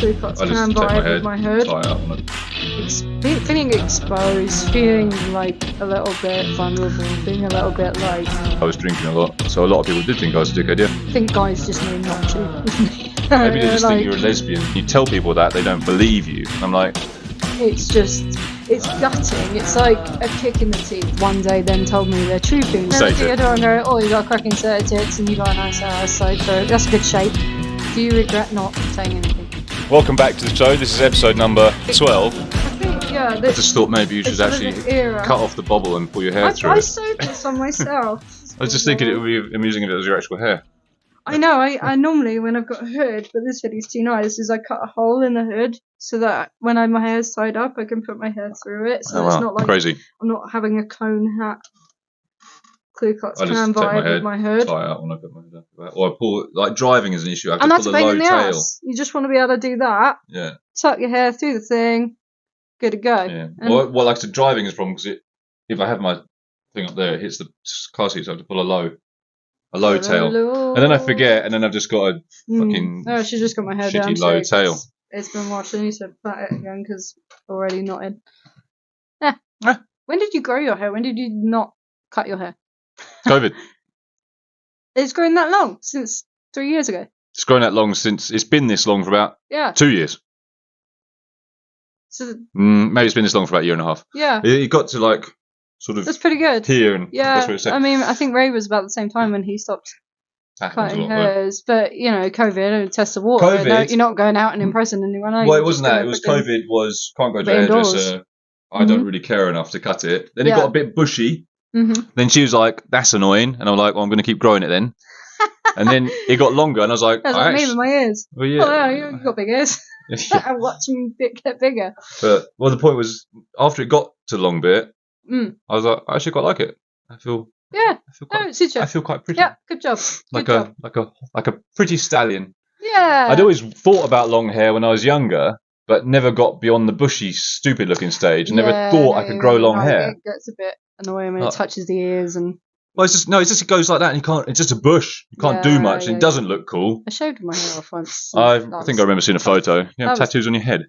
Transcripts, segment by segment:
clear cuts I just can take my vibe head, with my hood. tie it up on it. Feeling exposed, feeling like a little bit vulnerable, being a little bit like... I was drinking a lot, so a lot of people did think I was a dickhead, yeah. I think guys just know not to. Maybe they just think you're a lesbian. You tell people that, they don't believe you. And I'm like... It's gutting. It's like a kick in the teeth. One day then told me their true feelings. Never do and go, oh, you got a cracking set of tits and you got a nice ass, so that's a good shape. Do you regret not saying anything? Welcome back to the show. This is episode number 12. I think, yeah. I just thought maybe you should actually cut off the bobble and pull your hair through I it. sewed this on myself. I was just thinking it would be amusing if it was your actual hair. I know, I normally, when I've got a hood, but this hoodie's too nice, is I cut a hole in the hood so that when my hair's tied up, I can put my hair through it. So it's not like crazy. I'm not having a cone hat. Clear cuts I can just take vibe with my hood. tie it up when I put my head up. Or I pull, like driving is an issue. I have And to that's a pull a pain low in the tail. ass. You just want to be able to do that. Yeah. Tuck your hair through the thing. Good to go. Yeah. Well, like I said, driving is a problem because if I have my thing up there, it hits the car seat, so I have to pull a low tail. And then I forget, and then I've just got a fucking Oh, she's just got my hair shitty down. low tail. It's been washed. I need to plait it again because already knotted. When did you grow your hair? When did you not cut your hair? COVID. It's grown that long since 3 years ago. It's grown that long since it's been this long for about 2 years. So maybe it's been this long for about a year and a half. Yeah. It got to like sort of. That's pretty good. Here and yeah. I mean, I think Ray was about the same time when he stopped cutting hers. But you know, COVID and test of water. COVID. You're not going out and impressing anyone. Well, it wasn't that. It was COVID. Can't go to the hairdresser. I don't really care enough to cut it. Then it got a bit bushy. Mm-hmm. Then she was like, "That's annoying," and I'm like, "Well, I'm going to keep growing it then." And then it got longer, and I was like, "That's like me with my ears." Well, yeah. Oh, yeah, you got big ears. I watch them get bigger. But the point was, after it got to the long bit, I was like, I actually quite like it. I feel quite pretty. Yeah, good job. Like a pretty stallion. Yeah. I'd always thought about long hair when I was younger, but never got beyond the bushy, stupid-looking stage. And never thought I could grow long hair. It gets a bit annoying when it touches the ears and. Well, it goes like that, and you can't. It's just a bush. You can't do much, and it doesn't look cool. I shaved my hair off once. I think I remember seeing a photo. You have tattoos on your head.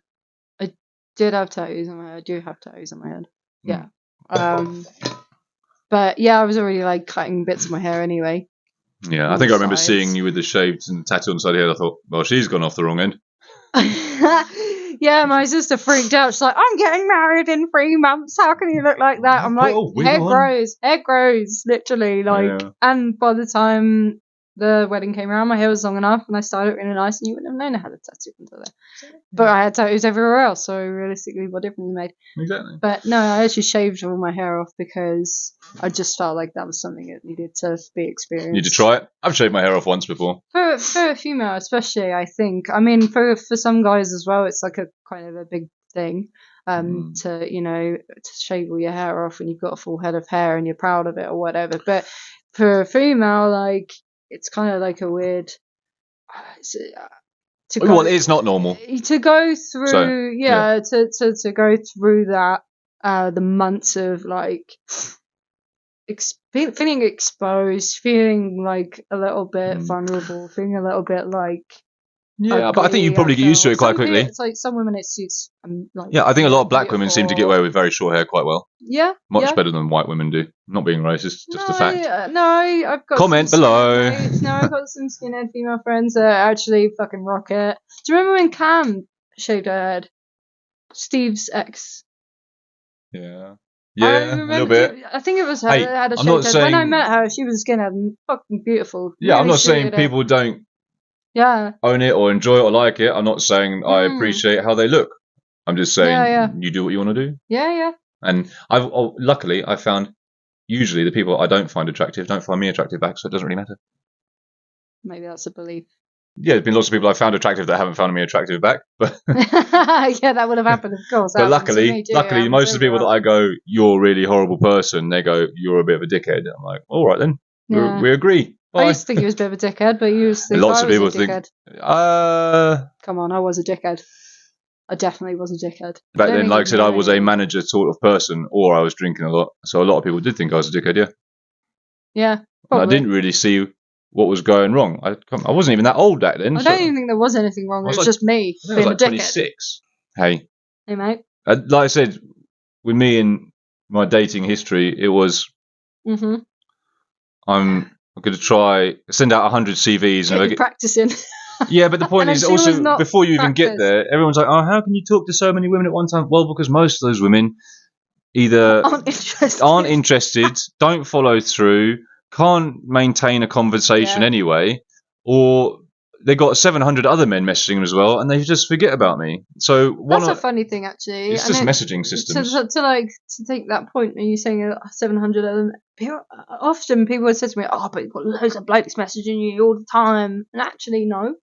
I did have tattoos on my head. I do have tattoos on my head. Yeah. But yeah, I was already like cutting bits of my hair anyway. Yeah, I think I remember seeing you with the shaved and the tattoo on the side of the head. I thought, well, she's gone off the wrong end. Yeah, my sister freaked out. She's like, I'm getting married in 3 months. How can you look like that? I'm like, hair grows, literally. Like, and by the time the wedding came around, my hair was long enough and I styled it really nice and you wouldn't have known I had a tattoo until then. But I had tattoos everywhere else, so realistically, what difference it made? Exactly. But no, I actually shaved all my hair off because I just felt like that was something that needed to be experienced. Need to try it? I've shaved my hair off once before. For a female, especially, I think. I mean, for some guys as well, it's like a kind of a big thing to shave all your hair off when you've got a full head of hair and you're proud of it or whatever. But for a female, like, it's kind of like a weird. It's not normal to go through. To go through that the months of like feeling exposed, feeling like a little bit vulnerable, feeling a little bit like. Yeah, but I think you probably get used to it quite quickly. It's like some women it suits. I think a lot of black women seem to get away with very short hair quite well. Yeah, much better than white women do. Not being racist, just a fact. I've got comment below. I've got some skinhead female friends that actually fucking rock it. Do you remember when Cam shaved her head? Steve's ex. Yeah. Yeah, a little bit. I think it was her that had a shaved head. When I met her, she was skinhead and fucking beautiful. Yeah, I'm not saying people don't own it or enjoy it or like it. I'm not saying I appreciate how they look. I'm just saying you do what you want to do. Yeah. And luckily I found usually the people I don't find attractive don't find me attractive back, so it doesn't really matter. Maybe that's a belief. Yeah, there's been lots of people I found attractive that haven't found me attractive back, but yeah, that would have happened, of course. But luckily, most of the people that I go, you're a really horrible person, they go, you're a bit of a dickhead. I'm like, all right then, we agree. Bye. I used to think he was a bit of a dickhead, but you used to think lots of people a dickhead. Come on, I was a dickhead. I definitely was a dickhead. Back then, like I said, I was a manager sort of person, or I was drinking a lot, so a lot of people did think I was a dickhead. Yeah. Yeah. I didn't really see what was going wrong. I wasn't even that old back then. I don't even think there was anything wrong. It was just me being a dickhead. 26. Hey, mate. Like I said, with me and my dating history, it was. Mm-hmm. I'm going to try send out 100 CVs and get practicing. Yeah, but the point is also before you even get there, everyone's like, "Oh, how can you talk to so many women at one time?" Well, because most of those women either aren't interested, don't follow through, can't maintain a conversation anyway, or they got 700 other men messaging them as well, and they just forget about me. So that's a funny thing, actually. It's just messaging systems. To take that point, are you saying 700 of them? Often people have said to me, "Oh, but you've got loads of blokes messaging you all the time," and actually, no,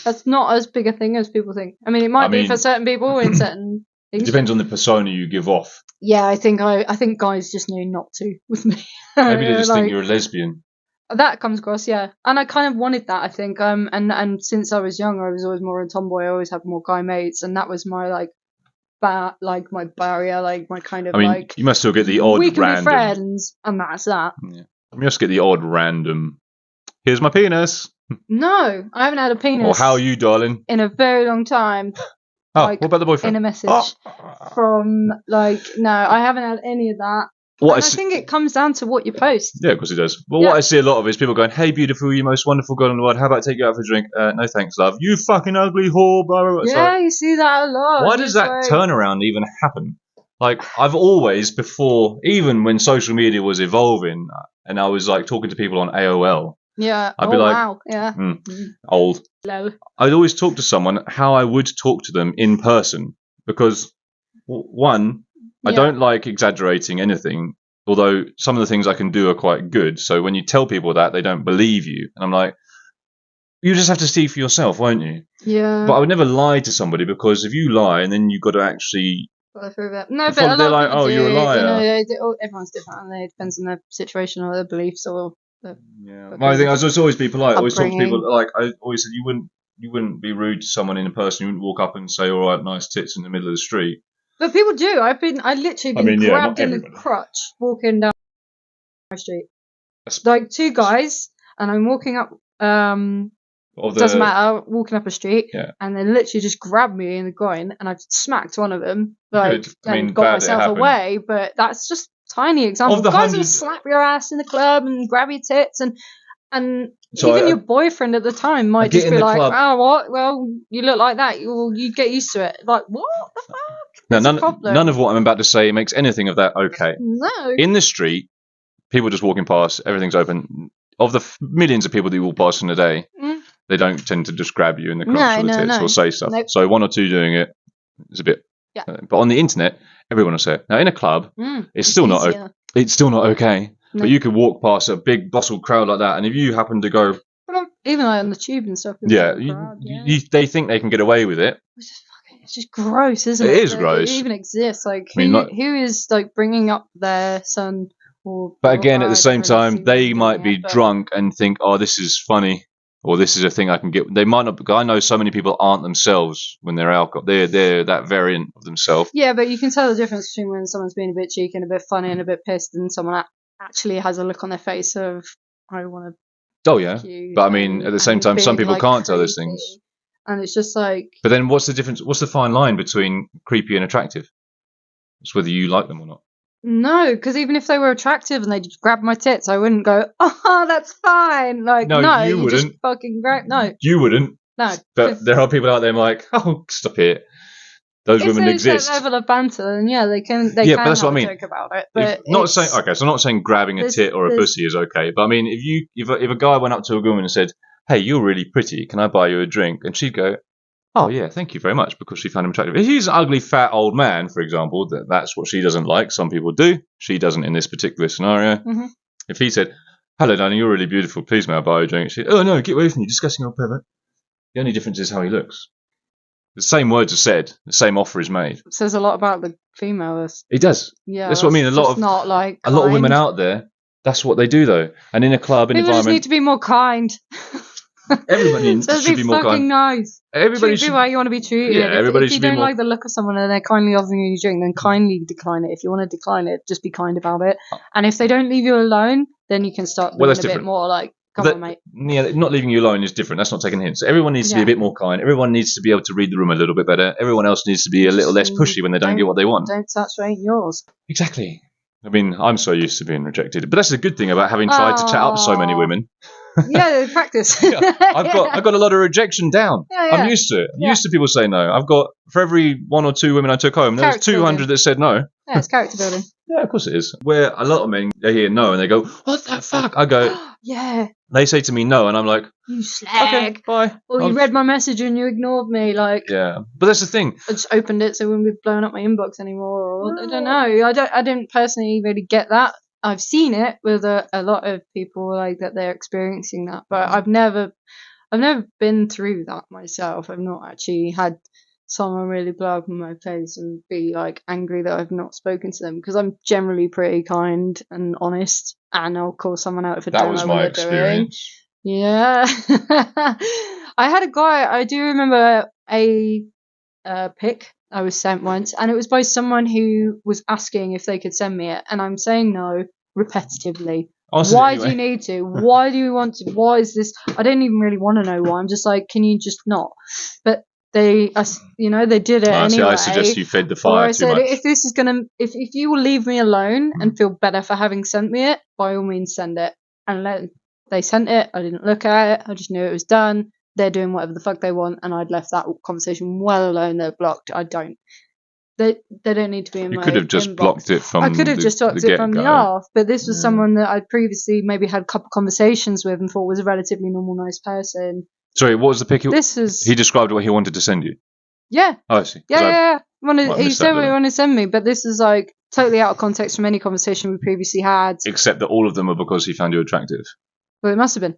that's not as big a thing as people think. I mean, it might be for certain people in certain things. It depends on the persona you give off. Yeah, I think guys just know not to with me. Maybe they just think you're a lesbian. That comes across, yeah, and I kind of wanted that. I think, and since I was young, I was always more a tomboy. I always had more guy mates, and that was my my barrier, my kind of. I mean, you must still get the odd. We can random. be friends, and that's that. Yeah. You must get the odd random. Here's my penis. No, I haven't had a penis. Or how are you, darling? In a very long time. What about the boyfriend? In a message from no, I haven't had any of that. I think it comes down to what you post. Yeah, of course it does. But what I see a lot of is people going, "Hey, beautiful, you most wonderful girl in the world. How about I take you out for a drink?" No, thanks, love. You fucking ugly whore. Blah, blah, blah. Yeah, you see that a lot. Why does that turnaround even happen? Like, I've always, before, even when social media was evolving, and I was like talking to people on AOL. Yeah. I'd be like, wow. Yeah. Old. Low. I'd always talk to someone how I would talk to them in person because, one, I don't like exaggerating anything, although some of the things I can do are quite good. So when you tell people that, they don't believe you. And I'm like, you just have to see for yourself, won't you? Yeah. But I would never lie to somebody because if you lie and then you've got to actually... No, but a lot of people do. You're a liar. Everyone's different, and it depends on their situation or their beliefs or... My thing, I was just always be polite. I always talk to people, I always said you wouldn't be rude to someone in person. You wouldn't walk up and say, "All right, nice tits" in the middle of the street. But people do. I literally been grabbed in the crotch walking down my street. Like two guys, and I'm walking up. Doesn't matter. Walking up a street, and they literally just grabbed me in the groin, and I smacked one of them. And got myself away. But that's just tiny example. Guys will slap your ass in the club and grab your tits, and so even your boyfriend at the time might just be like, club. "Oh, what? Well, you look like that. You get used to it." Like, what the fuck? None of what I'm about to say makes anything of that okay. No. In the street, people just walking past, everything's open. Of the millions of people that you walk past in a day, they don't tend to just grab you in the crotch or the tits or say stuff. Nope. So one or two doing it is a bit. Yeah. But on the internet, everyone will say it. Now in a club, it's still not. It's still not okay. No. But you could walk past a big bustled crowd like that, and if you happen to go, even on the tube and stuff, they think they can get away with it. It's just gross, isn't it? It is gross. It even exists. Like, who is like bringing up their son? But again, at the same time, they might be drunk and think, "Oh, this is funny," or "This is a thing I can get." They might not. I know so many people aren't themselves when they're alcohol. They're that variant of themselves. Yeah, but you can tell the difference between when someone's being a bit cheeky and a bit funny and a bit pissed, and someone actually has a look on their face of, "I want to." Oh yeah, but I mean, at the same time, some people can't tell those things. And it's just like. But then, what's the difference? What's the fine line between creepy and attractive? It's whether you like them or not. No, because even if they were attractive and they just grabbed my tits, I wouldn't go, "Oh, that's fine." Like, no, you wouldn't. Just fucking grab. No, you wouldn't. No, but there are people out there like, "Oh, stop it." Those women exist. That level of banter, then they can. But that's what I mean. Joke about it, but so I'm not saying grabbing a tit or a pussy is okay. But I mean, if a guy went up to a woman and said, "Hey, you're really pretty. Can I buy you a drink?" and she'd go, "Oh yeah, thank you very much," because she found him attractive. If he's an ugly, fat old man, for example, that's what she doesn't like. Some people do. She doesn't in this particular scenario. Mm-hmm. If he said, "Hello, darling, you're really beautiful. Please, may I buy you a drink?" She'd, "Oh no, get away from me, disgusting old pervert." The only difference is how he looks. The same words are said. The same offer is made. It says a lot about the female. It does. Yeah, that's what I mean. A lot of women out there. That's what they do, though. And in a club, environment, just need to be more kind. Everybody should be more kind. Nice. Everybody should be how you want to be treated. Yeah, everybody if you don't like the look of someone and they're kindly offering you a drink, then kindly decline it. If you want to decline it, just be kind about it. And if they don't leave you alone, then you can start being a bit more like. Come on, mate. Yeah, not leaving you alone is different. That's not taking hints. Everyone needs to be a bit more kind. Everyone needs to be able to read the room a little bit better. Everyone else needs to be a little less pushy when they don't get what they want. Don't touch what ain't yours. Exactly. I mean, I'm so used to being rejected, but that's a good thing about having tried to chat up so many women. Yeah, practice. I've got a lot of rejection down. Yeah. I'm used to it. I'm used to people saying no. I've got, for every 1 or 2 women I took home, there was 200 that said no. Yeah, it's character building. Yeah, of course it is. Where a lot of men, they hear no and they go, what the fuck? I go, yeah. They say to me no, and I'm like, you slag. Okay, bye. Or you read my message and you ignored me. Yeah, but that's the thing. I just opened it so it wouldn't be blowing up my inbox anymore. Or I don't know. I don't personally really get that. I've seen it with a lot of people that they're experiencing that, but I've never been through that myself. I've not actually had someone really blow up in my face and be angry that I've not spoken to them, because I'm generally pretty kind and honest, and I'll call someone out if I don't know what they're doing. Yeah. I had a guy, I do remember a pic I was sent once, and it was by someone who was asking if they could send me it, and I'm saying no repetitively. Why do you need to? Why do you want to? Why is this? I don't even really want to know why. I'm just can you just not? But they did it anyway. I suggest you fed the fire I said, if this is if you will leave me alone and feel better for having sent me it, by all means send it. And they sent it. I didn't look at it. I just knew it was done. They're doing whatever the fuck they want, and I'd left that conversation well alone. They're blocked. I don't. They don't need to be in my inbox. You could have just blocked it from. I could have just blocked it from the off, but this was someone that I'd previously maybe had a couple of conversations with and thought was a relatively normal, nice person. Sorry, what was the pic? He described what he wanted to send you. Yeah. Oh, I see. Yeah. He said what he wanted to send me, but this is totally out of context from any conversation we previously had. Except that all of them were because he found you attractive. Well, it must have been.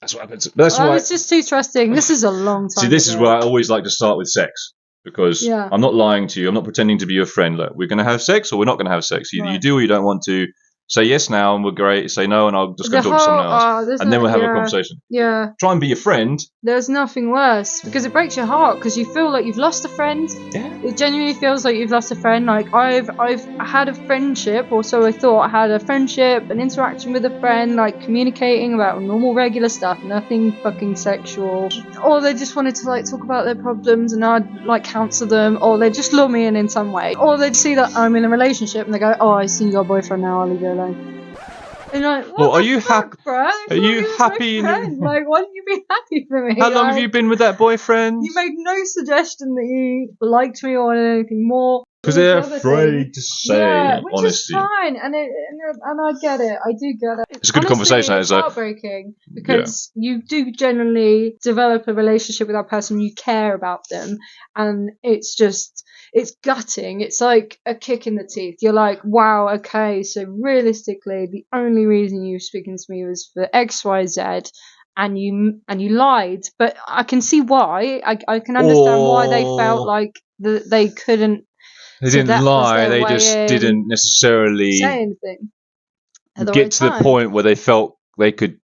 That's what happens. That's why I was just too trusting. This is a long time. See, this is where I always like to start with sex. Because I'm not lying to you. I'm not pretending to be your friend. Look, we're going to have sex or we're not going to have sex. Either you do or you don't want to. Say yes now and we're great. Say no and I'll just go talk to someone else. And then we'll have a conversation. Yeah. Try and be your friend. There's nothing worse, because it breaks your heart, because you feel like you've lost a friend. Yeah. It genuinely feels like you've lost a friend. I've had a friendship, or so I thought. I had a friendship, an interaction with a friend, communicating about normal, regular stuff, nothing fucking sexual. Or they just wanted to talk about their problems and I'd counsel them, or they just lure me in some way. Or they'd see that I'm in a relationship and they go, oh, I see your boyfriend now, I'll leave you alone. And are you happy? Are you happy? Why don't you be happy for me? How long have you been with that boyfriend? You made no suggestion that you liked me or anything more. Because they're afraid to say which honesty. Is fine, and I get it. I do get it. It's a good conversation. It's heartbreaking because you do generally develop a relationship with that person. You care about them, and it's gutting. It's like a kick in the teeth. You're like, wow, okay, so realistically, the only reason you were speaking to me was for X, Y, Z, and you lied. But I can see why. I can understand why they felt like they couldn't. They didn't lie. They just didn't necessarily say anything. Get to the point where they felt they could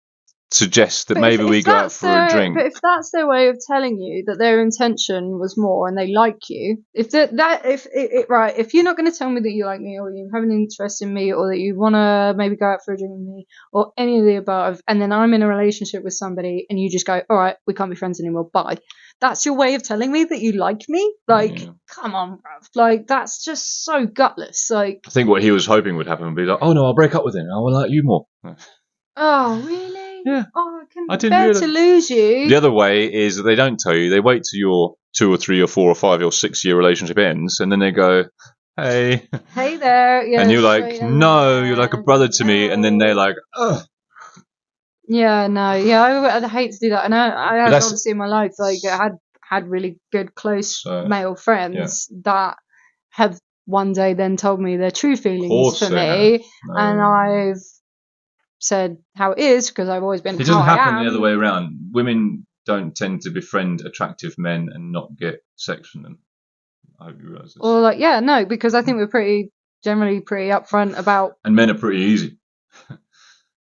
suggest that maybe we go out for a drink. But if that's their way of telling you that their intention was more and they like you, if you're not going to tell me that you like me or you have an interest in me or that you want to maybe go out for a drink with me or any of the above, and then I'm in a relationship with somebody and you just go, all right, we can't be friends anymore, bye. That's your way of telling me that you like me? Come on, bruv. That's just so gutless. I think what he was hoping would happen would be oh no, I'll break up with him. I will like you more. Oh, really? Yeah. Oh, I couldn't bear to lose you. The other way is that they don't tell you. They wait till your 2 or 3 or 4 or 5 or 6 year relationship ends, and then they go, hey. Hey there. Yeah, and you're like, no, you're like a brother to me. And then they're like, ugh. Yeah, no. Yeah, I'd hate to do that. And I had obviously in my life, I had really good, close male friends that have one day then told me their true feelings for me. No. And I've said how it is, because I've always been how I am. It doesn't happen the other way around. Women don't tend to befriend attractive men and not get sex from them. I hope you realise this. Or because I think we're generally pretty upfront about. And men are pretty easy.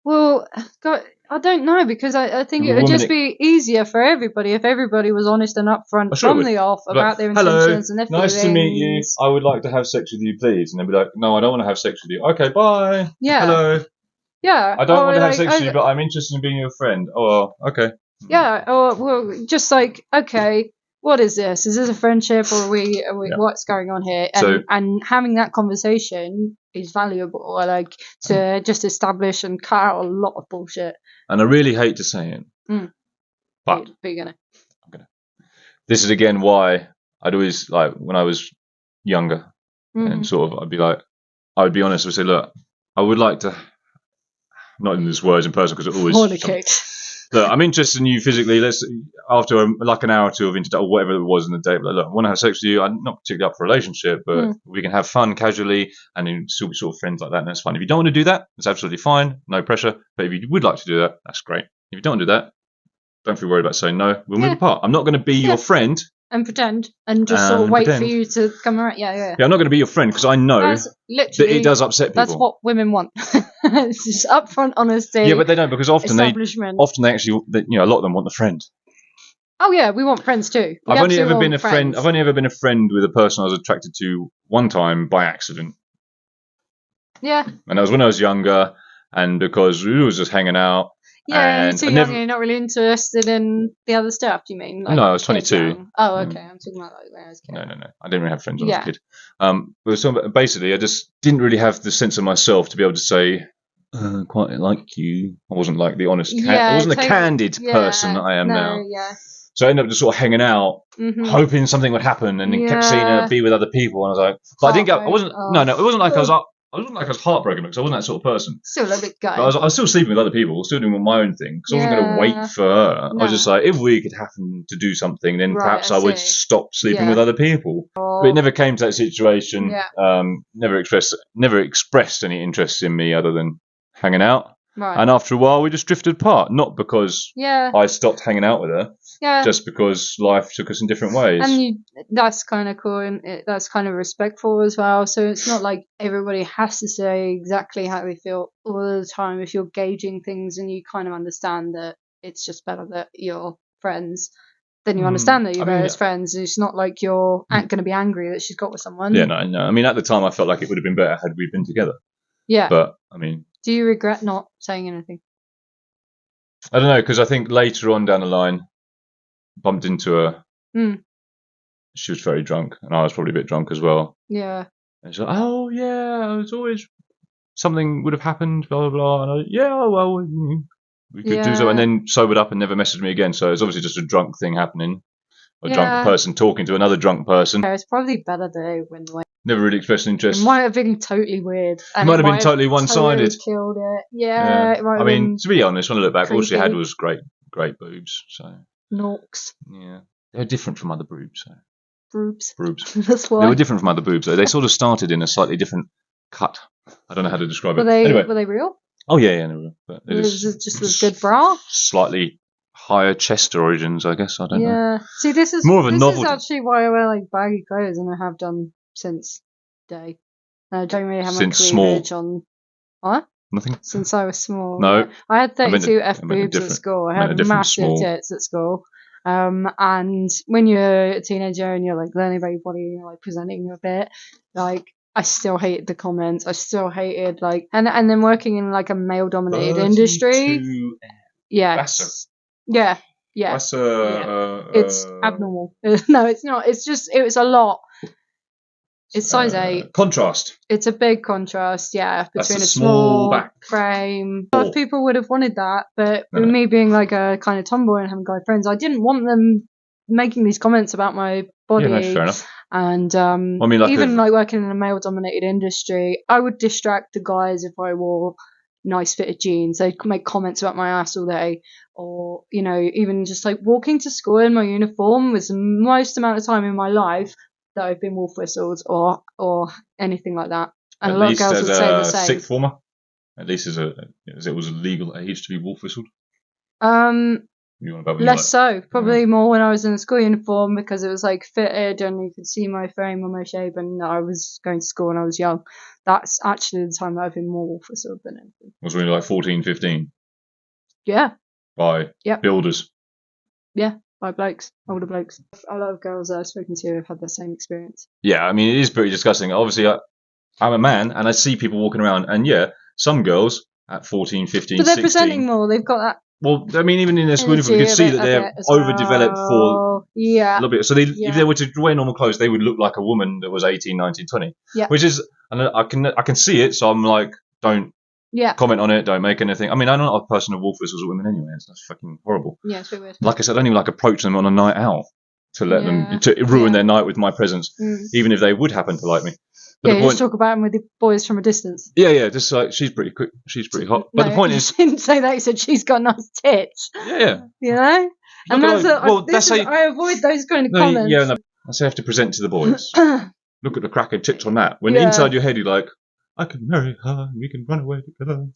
Well, God, I don't know, because I think it would just be easier for everybody if everybody was honest and upfront from the off about their intentions and their feelings. Nice to meet you. I would like to have sex with you, please. And they'd be like, no, I don't want to have sex with you. Okay, bye. Yeah. Hello. Yeah. I don't want to have sex with you, but I'm interested in being your friend. Oh, okay. Yeah. Or well, just like, okay, what is this? Is this a friendship, or are we what's going on here? And having that conversation is valuable. I like to just establish and cut out a lot of bullshit. And I really hate to say it, but you're gonna. I'm gonna. This is again why I'd always like when I was younger, and sort of I would be honest and say, look, I would like to, not in these words in person because it always. Look, I'm interested in you physically. Let's after an hour or two of or whatever it was in the day. Like, look, I want to have sex with you. I'm not particularly up for a relationship, but we can have fun casually and then still be sort of friends like that, and that's fine. If you don't want to do that, that's absolutely fine. No pressure. But if you would like to do that, that's great. If you don't do that, don't feel worried about saying no. We'll move apart. I'm not going to be your friend. And pretend and just sort of wait for you to come around. Yeah, I'm not going to be your friend because I know that it does upset people. That's what women want. It's just upfront honesty. Yeah, but they don't because often they actually, a lot of them want the friend. Oh yeah, we want friends too. I've only ever been a friend with a person I was attracted to one time by accident. Yeah. And that was when I was younger, and because we was just hanging out. Yeah, you're too young and you're not really interested in the other stuff, do you mean? Like, no, I was 22. Oh, okay. I'm talking about like when I was a kid. No. I didn't really have friends when I was a kid. Basically, I just didn't really have the sense of myself to be able to say, quite like you. I wasn't like the honest I wasn't the candid person that I am now. Yeah. So I ended up just sort of hanging out, hoping something would happen, and then kept seeing her be with other people. And I was like, but I didn't go, I wasn't, it wasn't like I wasn't like I was heartbroken because I wasn't that sort of person. Still a bit guy. I was still sleeping with other people, still doing my own thing because I wasn't going to wait for her. No. I was just like, if we could happen to do something, then perhaps I would stop sleeping with other people. But it never came to that situation. Never expressed any interest in me other than hanging out. Right. And after a while, we just drifted apart. Not because I stopped hanging out with her, just because life took us in different ways. And that's kind of cool, and that's kind of respectful as well. So it's not like everybody has to say exactly how they feel all the time. If you're gauging things and you kind of understand that it's just better that you're friends, then you understand that you're as friends. It's not like you're going to be angry that she's got with someone. Yeah, no. I mean, at the time, I felt like it would have been better had we been together. Yeah. But, I mean... Do you regret not saying anything? I don't know, because I think later on down the line, bumped into her. She was very drunk, and I was probably a bit drunk as well. Yeah. And she's like, oh, yeah, it was always... Something would have happened, blah, blah, blah. And I was, yeah, well, we could do so. And then sobered up and never messaged me again. So it's obviously just a drunk thing happening. A drunk person talking to another drunk person. Yeah, it's probably better they went away. Never really expressed interest. It might have been totally weird. It might have been totally one-sided. Totally killed it. Yeah. It might have been to be honest, when I look back, all she had was great boobs. So. Norks. Yeah. They were different from other boobs. So. Boobs. That's why. They were different from other boobs, though. They sort of started in a slightly different cut. I don't know how to describe it. Were they real? Oh, yeah, they were real. But just a good bra? Slightly higher chest origins, I guess. I don't know. Yeah. See, this is more of a novelty. This is actually why I wear like baggy clothes, and I have done since day. I don't really have my cleavage on. What? Nothing. Since I was small. No. I had 32 F boobs at school. I had massive tits at school. And when you're a teenager and you're like learning about your body and you're like presenting a bit, like I still hated the comments. I still hated like, and then working in like a male dominated industry. Yeah. Yeah. That's it's abnormal. No, it's not. It's just, it was a lot. It's size 8. Contrast. It's a big contrast, between a small back frame. A lot of people would have wanted that, but with me being like a kind of tomboy and having guy friends, I didn't want them making these comments about my body. Yeah, no, fair enough. And even like working in a male-dominated industry, I would distract the guys if I wore nice fitted jeans. They'd make comments about my ass all day, or even just like walking to school in my uniform was the most amount of time in my life that I've been wolf whistled or anything like that. And a lot of girls would say the same. Sixth former, at least as it was a legal age to be wolf whistled. Less so, probably more when I was in a school uniform because it was like fitted and you could see my frame on my shape, and I was going to school when I was young. That's actually the time that I've been more wolf whistled than anything. Was when you were like 14, 15? Yeah. By builders? Yeah. By blokes, older blokes. A lot of girls I've spoken to have had the same experience. Yeah, I mean, it is pretty disgusting. Obviously, I'm a man, and I see people walking around, and some girls at 14, 15, but they're 16. presenting more. They've got that. Well, I mean, even in their school uniform, you can see that they're overdeveloped for a little bit. So if they were to wear normal clothes, they would look like a woman that was 18, 19, 20. Yeah. Which is, and I can see it, so I'm like, don't comment on it, don't make anything. I mean, I'm not a person who wolf whistles at women anyway. That's fucking horrible. Yeah, it's really weird. Like I said, I don't even like approach them on a night out to let them to ruin their night with my presence, even if they would happen to like me. But you just talk about them with the boys from a distance. Yeah, just like she's pretty quick, she's pretty hot. But the point is, you didn't say that. You said she's got nice tits. Yeah. You know, and I avoid those kind of comments. Yeah, no, that's how you have to present to the boys. Look at the cracking tits on that. When inside your head you're like, I can marry her, and we can run away together.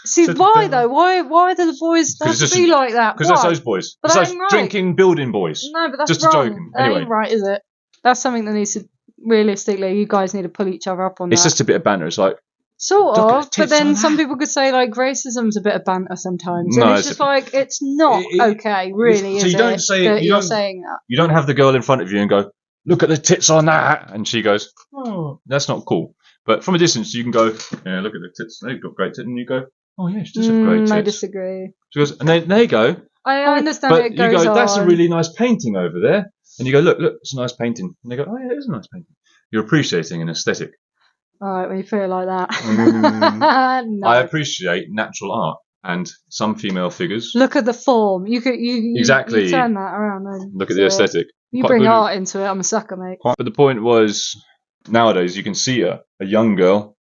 See, why though? Why do the boys have to be like that? Because that's those boys. But it's those drinking building boys. No, but that's just wrong. joking. Anyway, that ain't right, is it? That's something that needs to. Realistically, you guys need to pull each other up on that. It's just a bit of banter. It's like sort of, but then some people could say like racism's a bit of banter sometimes. No, and it's just like it's not okay, really. So you don't say you're saying that. You don't have the girl in front of you and go, "Look at the tits on that," and she goes, "Oh, that's not cool." But from a distance, you can go, "Yeah, look at the tits. They've got great tits," and you go, "Oh yeah, she does have great tits." I disagree. She goes, and they go. I understand. But it goes you go, on. "That's a really nice painting over there." And you go, look, it's a nice painting. And they go, oh, yeah, it is a nice painting. You're appreciating an aesthetic. All right, when you feel like that. No. I appreciate natural art and some female figures. Look at the form. You exactly. You turn that around. Then look at the aesthetic. You bring art into it. I'm a sucker, mate. But the point was, nowadays you can see a young girl,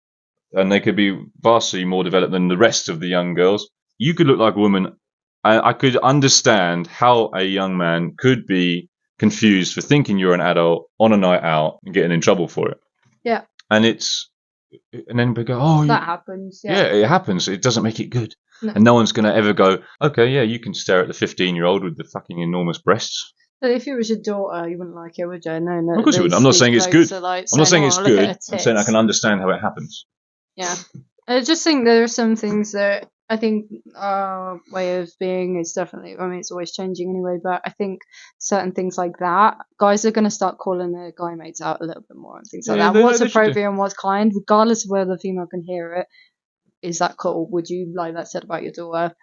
and they could be vastly more developed than the rest of the young girls. You could look like a woman. I could understand how a young man could be confused for thinking you're an adult on a night out and getting in trouble for it. Yeah. And then we go, oh, that happens. Yeah, it happens. It doesn't make it good. No. And no one's going to ever go, okay, yeah, you can stare at the 15-year-old with the fucking enormous breasts. But if it was your daughter, you wouldn't like it, would you? No. Of course you wouldn't. I'm not saying it's good. I'm not saying it's good. I'm saying I can understand how it happens. Yeah. I just think there are some things that I think our way of being is definitely, I mean, it's always changing anyway, but I think certain things like that, guys are going to start calling their guy mates out a little bit more and things like that. What's appropriate and what's kind, regardless of whether the female can hear it. Is that cool? Would you like that said about your daughter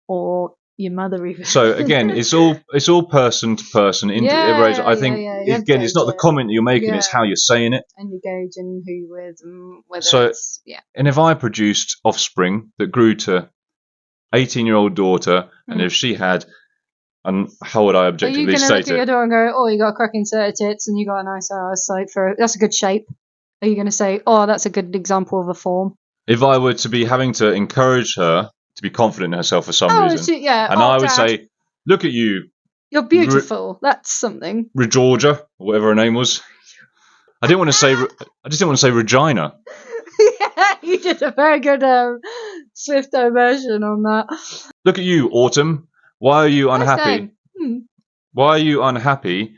or your mother even? So again, it's all person to person. I think again, it's not the comment that you're making; it's how you're saying it. And you gauge and who you're with and whether it's And if I produced offspring that grew to 18-year-old daughter, and if she had, and how would I objectively say it? Are you going to look at your daughter and go, "Oh, you got a cracking set of tits and you got a nice ass, like that's a good shape"? Are you going to say, "Oh, that's a good example of a form"? If I were to be having to encourage her to be confident in herself for some reason, and I would say, "Look at you, you're beautiful." That's something. Georgia, or whatever her name was. I just didn't want to say Regina. Yeah, you did a very good Swift version on that. Look at you, Autumn. Why are you unhappy? Why are you unhappy?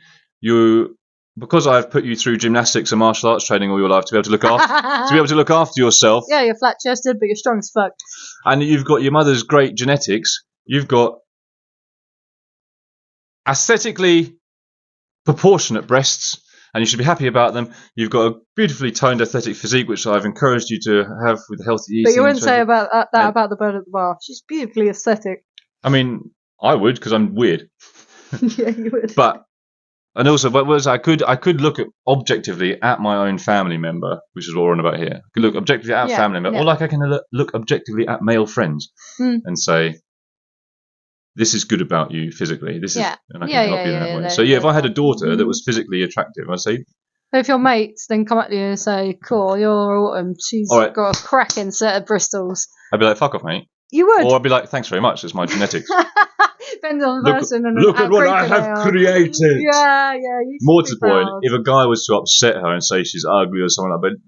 Because I've put you through gymnastics and martial arts training all your life to be able to look after yourself. Yeah, you're flat chested, but you're strong as fuck. And you've got your mother's great genetics. You've got aesthetically proportionate breasts, and you should be happy about them. You've got a beautifully toned athletic physique, which I've encouraged you to have with healthy eating. But you wouldn't say about that about the bird at the bar. She's beautifully aesthetic. I mean, I would, because I'm weird. Yeah, you would. And also, I could look objectively at my own family member, which is what we're on about here. I could look objectively at a family member, or like I can look objectively at male friends and say, this is good about you physically. This is, and I can help you in that way. So if I had a daughter that was physically attractive, I'd say. So if your mates then come up to you and say, "Cool, you're Autumn. She's got a cracking set of Bristols." I'd be like, "Fuck off, mate." You would. Or I'd be like, "Thanks very much. It's my genetics." Depends on the person. Look at what I have created. Yeah. More to the point, if a guy was to upset her and say she's ugly or something like that,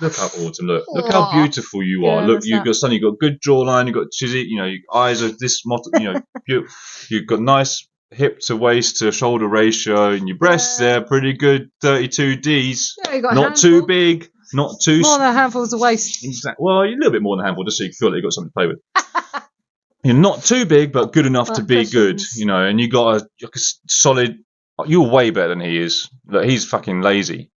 but look up, Autumn. Look how beautiful you are. Look, you've got good jawline. You've got chizzy. Your eyes are this. You've got nice hip to waist to shoulder ratio, and your breasts they're pretty good. 32 Ds. Yeah, you got not too big. Not too more than a handful's of waist. Exactly. Well, a little bit more than a handful, just so you feel like you've got something to play with. You're not too big, but good enough to be good, and you got a solid. You're way better than he is. Look, he's fucking lazy.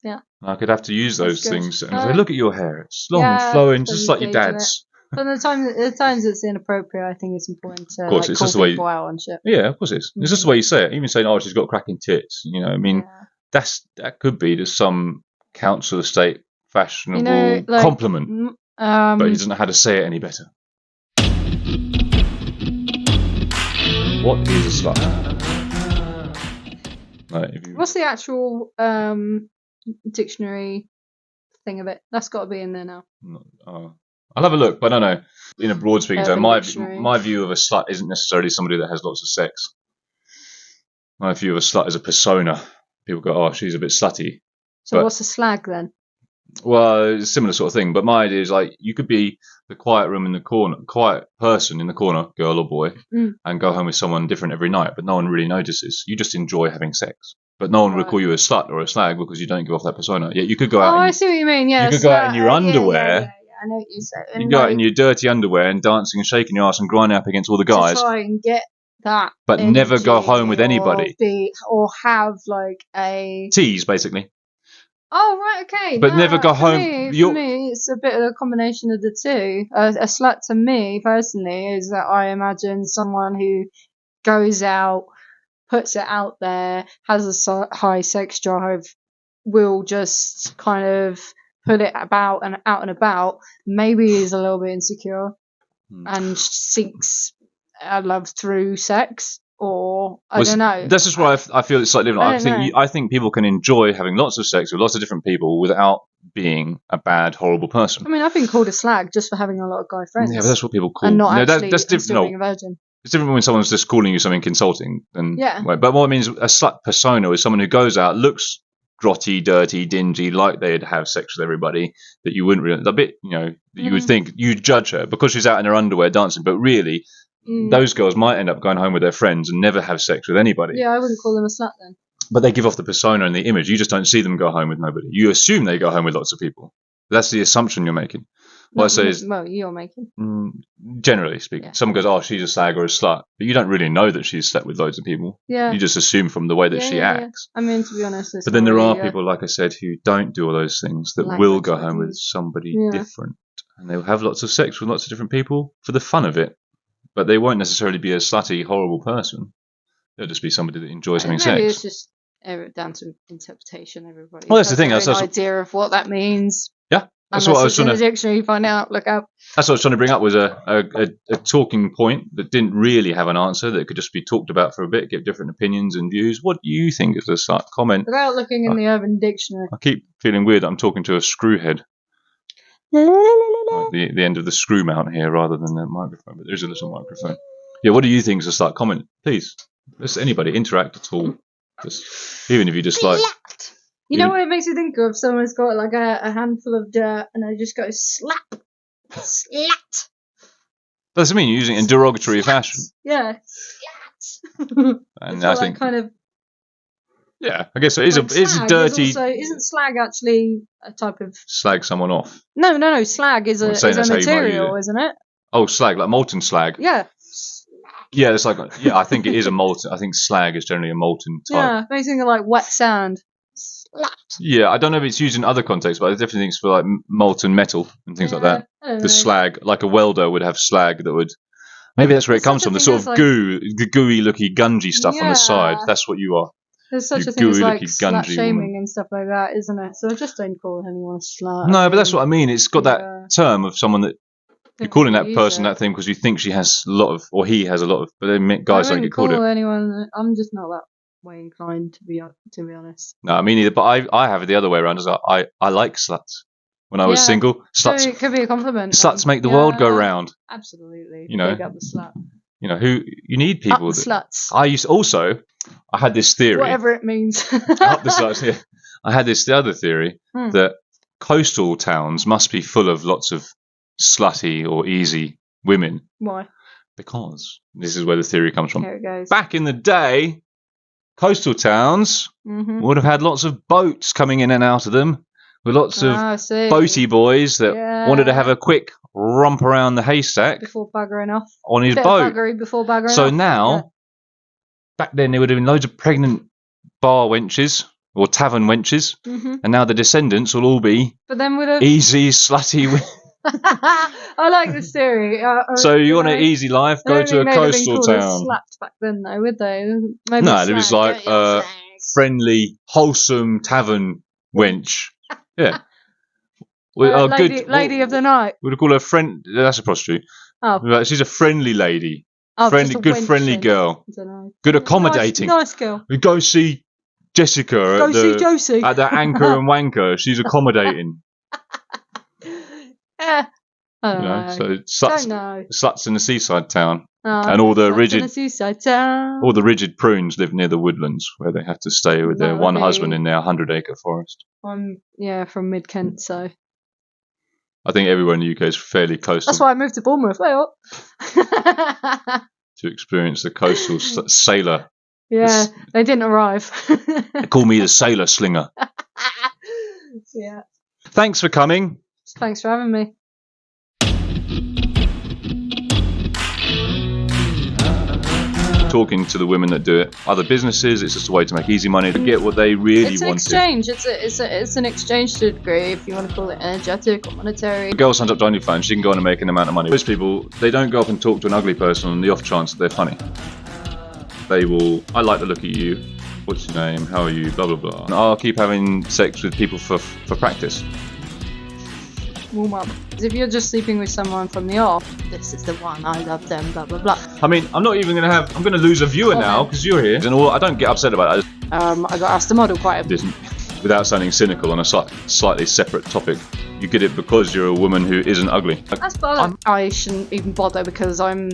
Yeah. And I could have to use those things and say, look at your hair. It's long and flowing, just like your dad's. But the times it's inappropriate, I think it's important to of course, it's call just the way people out on shit. Yeah, of course it is. It's just the way you say it. Even saying, "Oh, she's got cracking tits," I mean, that could be to some council estate fashionable compliment, but he doesn't know how to say it any better. What is a slut? What's the actual dictionary thing of it? That's got to be in there now. I'll have a look, but I don't know. In a broad speaking term, my view of a slut isn't necessarily somebody that has lots of sex. My view of a slut is a persona. People go, "Oh, she's a bit slutty." So what's a slag then? Well, it's a similar sort of thing. But my idea is like you could be the quiet person in the corner, girl or boy, and go home with someone different every night, but no one really notices. You just enjoy having sex. But no one would call you a slut or a slag because you don't give off that persona. Yet you could go out. I see what you mean. Yeah, you could go out in your underwear. Yeah. I know what you said. You go out in your dirty underwear and dancing and shaking your ass and grinding up against all the guys. To try and get that. But never go home with anybody. Or have like a tease, basically. Oh, right, okay. But never go home. For me, it's a bit of a combination of the two. A slut to me, personally, is that I imagine someone who goes out, puts it out there, has a high sex drive, will just kind of put it about and out and about, maybe is a little bit insecure and seeks love through sex. Or I don't know. This is why I feel it's slightly different. I think people can enjoy having lots of sex with lots of different people without being a bad, horrible person. I mean, I've been called a slag just for having a lot of guy friends. Yeah, but that's what people call. And not actually that's different. Being a virgin. It's different when someone's just calling you something insulting. But what it means, a slut persona is someone who goes out, looks grotty, dirty, dingy, like they'd have sex with everybody. That you wouldn't really, a bit, you would think you'd judge her because she's out in her underwear dancing, but really. Those girls might end up going home with their friends and never have sex with anybody. Yeah, I wouldn't call them a slut then. But they give off the persona and the image. You just don't see them go home with nobody. You assume they go home with lots of people. That's the assumption you're making. What I say is... Well, you're making. Generally speaking. Yeah. Someone goes, "Oh, she's a slag or a slut." But you don't really know that she's slept with loads of people. Yeah. You just assume from the way that she acts. I mean, to be honest... But then there are people, like I said, who don't do all those things, that will go home with somebody different. And they'll have lots of sex with lots of different people for the fun of it. But they won't necessarily be a slutty, horrible person. They'll just be somebody that enjoys having sex. It's just down to interpretation, everybody. Well, that's the thing. That's an idea of what that means. Yeah. That's what I was trying to... in the dictionary, find out, look up. That's what I was trying to bring up, was a talking point that didn't really have an answer, that could just be talked about for a bit, give different opinions and views. What do you think is a slut? Comment. Without looking in the Urban Dictionary. I keep feeling weird that I'm talking to a screwhead. The end of the screw mount here rather than the microphone, but there is a little microphone. Yeah, what do you think is a slut? Comment, please. Just anybody, interact at all. Just, even if you just like... You know what it makes me think of? Someone's got like a handful of dirt and they just go slap. Slat. Does it mean you're using it in derogatory fashion? Yeah. Slat. And I think... kind of... Yeah, I guess it is it's a dirty... Isn't slag actually a type of... Slag someone off? No. Slag is a material, isn't it? Oh, slag, like molten slag? Yeah. Yeah, it's like... Yeah, I think it is a molten... I think slag is generally a molten type. Yeah, makes me think of like wet sand. Slat. Yeah, I don't know if it's used in other contexts, but I definitely think it's for like molten metal and things like that. The slag, like a welder would have slag that would... Maybe that's where it comes from, the sort of the gooey, looky, gungy stuff on the side. That's what you are. There's such a thing as like slut shaming and stuff like that, isn't it? So I just don't call anyone a slut. No, but that's what I mean. It's got that term of someone that you're calling that person that thing because you think she has a lot of, or he has a lot of, but then guys don't get called it. Anyone, I'm just not that way inclined to be honest. No, me neither. But I have it the other way around. I like sluts. When I was single, sluts. It could be a compliment. Sluts make the world go round. Absolutely. You know, big up the slut. Who you need people. Up the sluts. I had this theory. Whatever it means. Up the sluts. Yeah. I had the other theory that coastal towns must be full of lots of slutty or easy women. Why? Because this is where the theory comes from. Here it goes. Back in the day, coastal towns would have had lots of boats coming in and out of them, with lots of boaty boys that wanted to have a quick romp around the haystack before buggering off on his boat. Before buggering so off. Now, back then there would have been loads of pregnant bar wenches or tavern wenches, and now the descendants will all be easy, slutty I like this theory. So you want an easy life? Go to a coastal town. Slapped back then, though, would they? Maybe no, it was like a friendly, wholesome tavern wench. Yeah. Lady of the night. Would call her friend. That's a prostitute. Oh, she's a friendly lady. Oh, good friendly girl. Good accommodating. Nice girl. We go see Jessica Go see Josie at the Anchor and Wanker. She's accommodating. Yeah. So sluts in the seaside town, and all the rigid prunes live near the woodlands where they have to stay with their one husband in their 100-acre forest. From Mid Kent, so. I think everywhere in the UK is fairly coastal. That's why I moved to Bournemouth. To experience the coastal sailor. Yeah, they didn't arrive. They call me the sailor slinger. Yeah. Thanks for coming. Thanks for having me. Talking to the women that do it, other businesses, it's just a way to make easy money to get what they really want. It's an exchange. It's an exchange to a degree, if you want to call it energetic or monetary. A girl signs up to OnlyFans, she can go on and make an amount of money. Most people, they don't go up and talk to an ugly person on the off chance that they're funny. They will, I like the look at you, what's your name, how are you, blah blah blah. And I'll keep having sex with people for practice. Warm up. If you're just sleeping with someone from the off, this is the one, I love them, blah blah blah. I mean, I'm not even I'm going to lose a viewer now because you're here. And I don't get upset about it. I got asked to model quite a bit. Without sounding cynical on a slightly separate topic, you get it because you're a woman who isn't ugly. That's bothersome. I shouldn't even bother because I'm